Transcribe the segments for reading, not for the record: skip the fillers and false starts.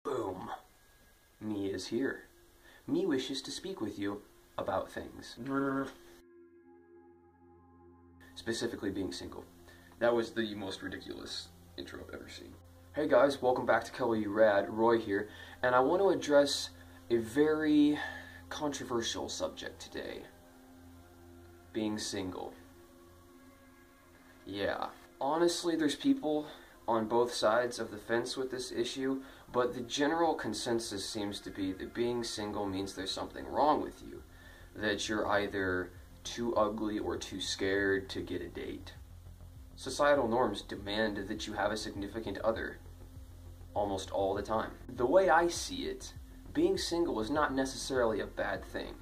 Boom. Me is here. Me wishes to speak with you about things. Specifically being single. That was the most ridiculous intro I've ever seen. Hey guys, welcome back to Color You Rad. Roy here, and I want to address a very controversial subject today. Being single. Yeah. Honestly, there's people on both sides of the fence with this issue, but the general consensus seems to be that being single means there's something wrong with you. That you're either too ugly or too scared to get a date. Societal norms demand that you have a significant other almost all the time. The way I see it, being single is not necessarily a bad thing.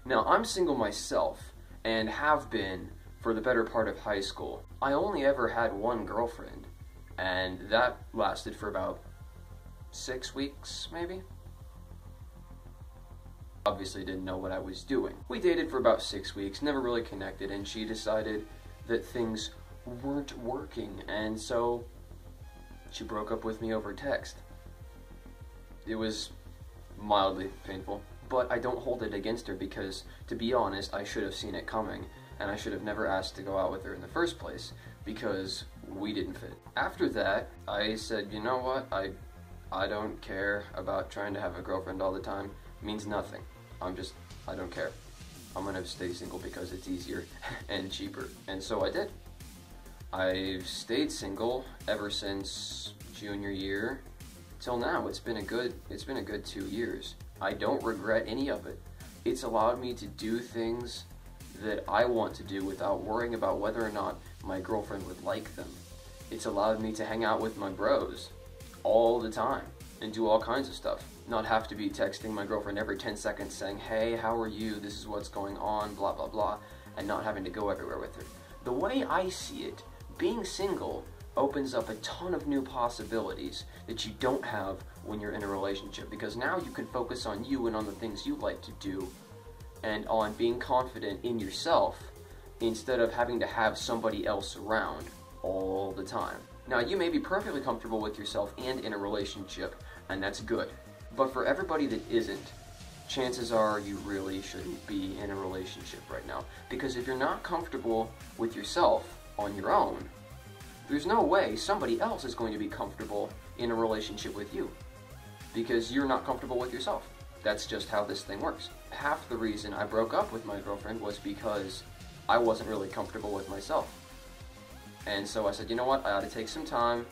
Now, I'm single myself and have been for the better part of high school. I only ever had one girlfriend, and that lasted for about 6 weeks, maybe? Obviously didn't know what I was doing. We dated for about 6 weeks, never really connected, and she decided that things weren't working, and so she broke up with me over text. It was mildly painful, but I don't hold it against her because, to be honest, I should have seen it coming, and I should have never asked to go out with her in the first place because we didn't fit. After that, I said, you know what, I don't care about trying to have a girlfriend all the time. It means nothing. I don't care. I'm gonna stay single because it's easier and cheaper. And so I did. I've stayed single ever since junior year till now. It's been a good 2 years. I don't regret any of it. It's allowed me to do things that I want to do without worrying about whether or not my girlfriend would like them. It's allowed me to hang out with my bros all the time and do all kinds of stuff. Not have to be texting my girlfriend every 10 seconds saying, hey, how are you? This is what's going on, blah, blah, blah, and not having to go everywhere with her. The way I see it, being single opens up a ton of new possibilities that you don't have when you're in a relationship, because now you can focus on you and on the things you like to do and on being confident in yourself instead of having to have somebody else around all the time. Now, you may be perfectly comfortable with yourself and in a relationship, and that's good. But for everybody that isn't, chances are you really shouldn't be in a relationship right now. Because if you're not comfortable with yourself on your own, there's no way somebody else is going to be comfortable in a relationship with you. Because you're not comfortable with yourself. That's just how this thing works. Half the reason I broke up with my girlfriend was because I wasn't really comfortable with myself. And so I said, you know what, I ought to take some time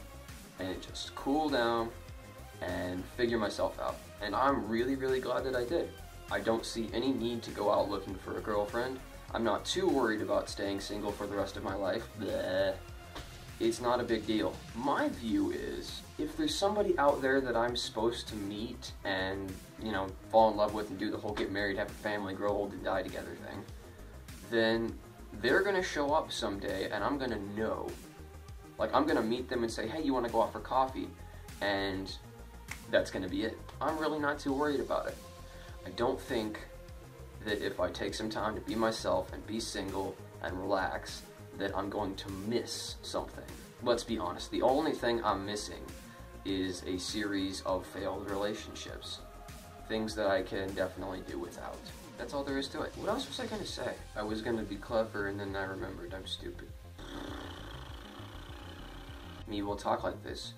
and just cool down and figure myself out. And I'm really, really glad that I did. I don't see any need to go out looking for a girlfriend. I'm not too worried about staying single for the rest of my life. Bleh. It's not a big deal. My view is, if there's somebody out there that I'm supposed to meet and, you know, fall in love with and do the whole get married, have a family, grow old and die together thing, then they're gonna show up someday and I'm gonna know. Like, I'm gonna meet them and say, hey, you wanna go out for coffee? And that's gonna be it. I'm really not too worried about it. I don't think that if I take some time to be myself and be single and relax, that I'm going to miss something. Let's be honest, the only thing I'm missing is a series of failed relationships. Things that I can definitely do without. That's all there is to it. What else was I gonna say? I was gonna be clever and then I remembered I'm stupid. Me will talk like this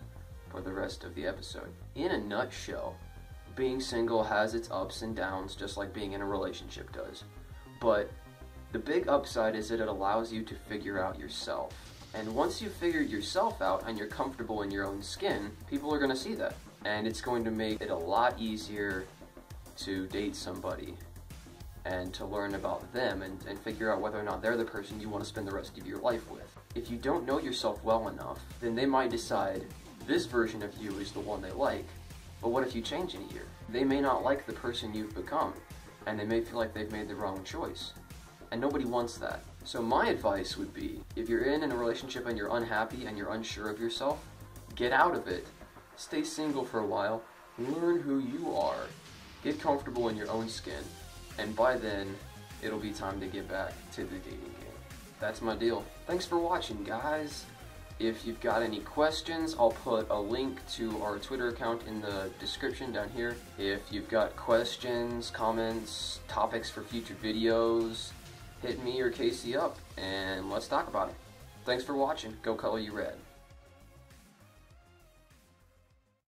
for the rest of the episode. In a nutshell, being single has its ups and downs just like being in a relationship does. But the big upside is that it allows you to figure out yourself. And once you've figured yourself out and you're comfortable in your own skin, people are gonna see that. And it's going to make it a lot easier to date somebody and to learn about them and figure out whether or not they're the person you want to spend the rest of your life with. If you don't know yourself well enough, then they might decide this version of you is the one they like, but what if you change in a year? They may not like the person you've become, and they may feel like they've made the wrong choice. And nobody wants that. So my advice would be, if you're in a relationship and you're unhappy and you're unsure of yourself, get out of it. Stay single for a while, learn who you are, get comfortable in your own skin, and by then, it'll be time to get back to the dating game. That's my deal. Thanks for watching, guys. If you've got any questions, I'll put a link to our Twitter account in the description down here. If you've got questions, comments, topics for future videos, hit me or Casey up and let's talk about it. Thanks for watching. Go color you red.